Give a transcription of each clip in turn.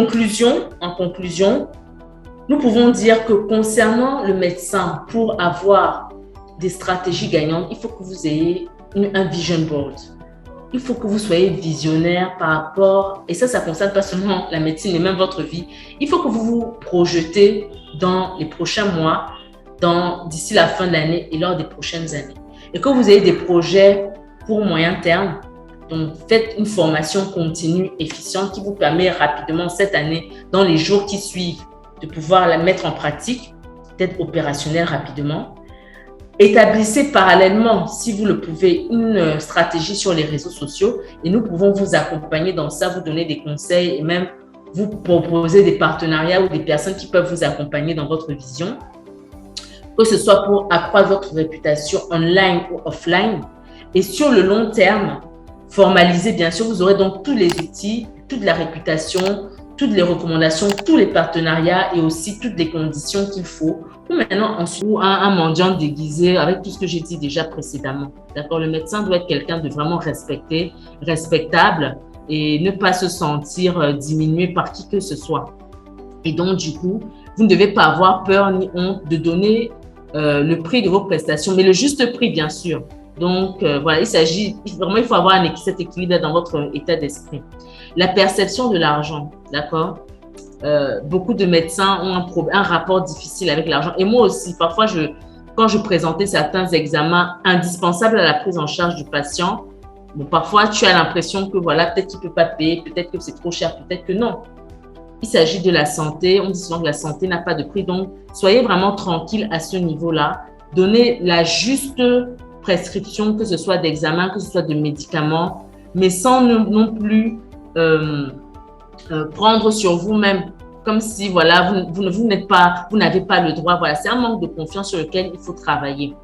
conclusion, nous pouvons dire que concernant le médecin, pour avoir des stratégies gagnantes, il faut que vous ayez un vision board. Il faut que vous soyez visionnaire par rapport, et ça concerne pas seulement la médecine, mais même votre vie. Il faut que vous vous projetez dans les prochains mois, d'ici la fin de l'année et lors des prochaines années. Et que vous ayez des projets pour moyen terme. Donc, faites une formation continue, efficiente, qui vous permet rapidement cette année, dans les jours qui suivent, de pouvoir la mettre en pratique, d'être opérationnel rapidement. Établissez parallèlement, si vous le pouvez, une stratégie sur les réseaux sociaux et nous pouvons vous accompagner dans ça, vous donner des conseils et même vous proposer des partenariats ou des personnes qui peuvent vous accompagner dans votre vision, que ce soit pour accroître votre réputation online ou offline. Et sur le long terme, formalisez, bien sûr, vous aurez donc tous les outils, toute la réputation, toutes les recommandations, tous les partenariats et aussi toutes les conditions qu'il faut pour maintenant ensuite un mendiant déguisé avec tout ce que j'ai dit déjà précédemment. D'accord? Le médecin doit être quelqu'un de vraiment respecté, respectable et ne pas se sentir diminué par qui que ce soit. Et donc, du coup, vous ne devez pas avoir peur ni honte de donner le prix de vos prestations, mais le juste prix, bien sûr. Donc, voilà, il faut avoir cet équilibre dans votre état d'esprit. La perception de l'argent, d'accord? Beaucoup de médecins ont un rapport difficile avec l'argent. Et moi aussi, parfois, quand je présentais certains examens indispensables à la prise en charge du patient, bon, parfois, tu as l'impression que voilà, peut-être qu'il ne peut pas payer, peut-être que c'est trop cher, peut-être que non. Il s'agit de la santé. On dit souvent que la santé n'a pas de prix. Donc, soyez vraiment tranquille à ce niveau-là. Donnez la juste prescription, que ce soit d'examen, que ce soit de médicaments, mais sans non plus prendre sur vous-même comme si voilà, vous n'avez pas le droit. Voilà, c'est un manque de confiance sur lequel il faut travailler.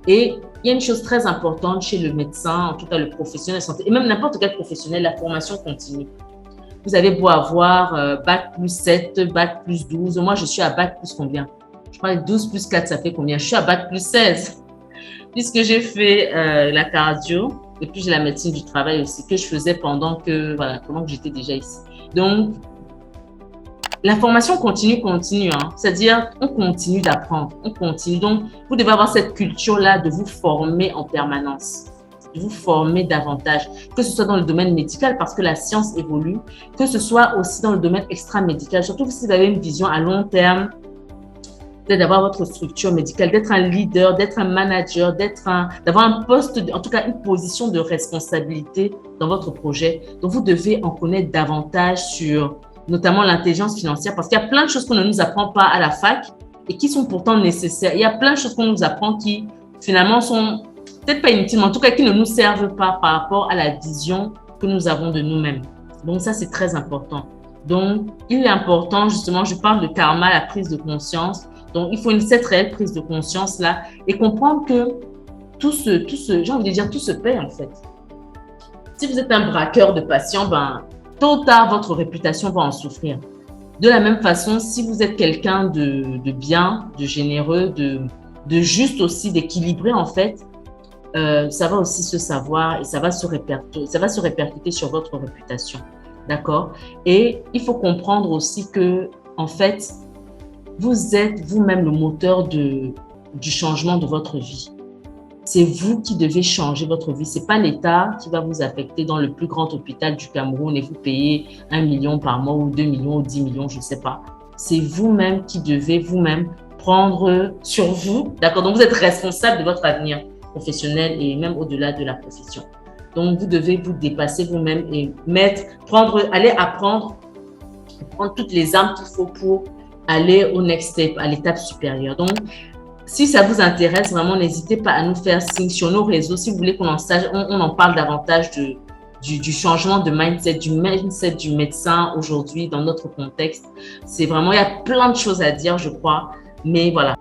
Et il y a une chose très importante chez le médecin, en tout cas le professionnel de santé, et même n'importe quel professionnel, la formation continue. Vous avez beau avoir bac plus 7, bac plus 12. Moi, je suis à bac plus combien? Je crois que 12 plus 4, ça fait combien? Je suis à bac plus 16. Puisque j'ai fait la cardio et puis j'ai la médecine du travail aussi que je faisais pendant que j'étais déjà ici. Donc, la formation continue, hein. C'est-à-dire on continue d'apprendre, on continue. Donc, vous devez avoir cette culture-là de vous former en permanence, de vous former davantage, que ce soit dans le domaine médical parce que la science évolue, que ce soit aussi dans le domaine extra-médical, surtout si vous avez une vision à long terme, d'avoir votre structure médicale, d'être un leader, d'être un manager, d'avoir un poste, en tout cas une position de responsabilité dans votre projet. Donc, vous devez en connaître davantage sur notamment l'intelligence financière parce qu'il y a plein de choses qu'on ne nous apprend pas à la fac et qui sont pourtant nécessaires. Il y a plein de choses qu'on nous apprend qui finalement sont peut-être pas inutiles, mais en tout cas qui ne nous servent pas par rapport à la vision que nous avons de nous-mêmes. Donc, ça, c'est très important. Donc, il est important, justement, je parle de karma, la prise de conscience. Donc, il faut cette réelle prise de conscience-là et comprendre que tout se paie en fait. Si vous êtes un braqueur de patients, tôt ou tard, votre réputation va en souffrir. De la même façon, si vous êtes quelqu'un de bien, de généreux, de juste aussi, d'équilibré en fait, ça va aussi se savoir et ça va se répercuter sur votre réputation. D'accord? Et il faut comprendre aussi que, en fait, vous êtes vous-même le moteur du changement de votre vie. C'est vous qui devez changer votre vie. Ce n'est pas l'État qui va vous affecter dans le plus grand hôpital du Cameroun et vous payer 1 million par mois ou 2 millions ou 10 millions, je ne sais pas. C'est vous-même qui devez vous-même prendre sur vous. D'accord? Donc, vous êtes responsable de votre avenir professionnel et même au-delà de la profession. Donc, vous devez vous dépasser vous-même et aller apprendre toutes les armes qu'il faut pour aller au next step, à l'étape supérieure. Donc, si ça vous intéresse, vraiment, n'hésitez pas à nous faire signe sur nos réseaux. Si vous voulez qu'on en parle davantage du changement de mindset, du médecin aujourd'hui dans notre contexte. C'est vraiment, il y a plein de choses à dire, je crois. Mais voilà.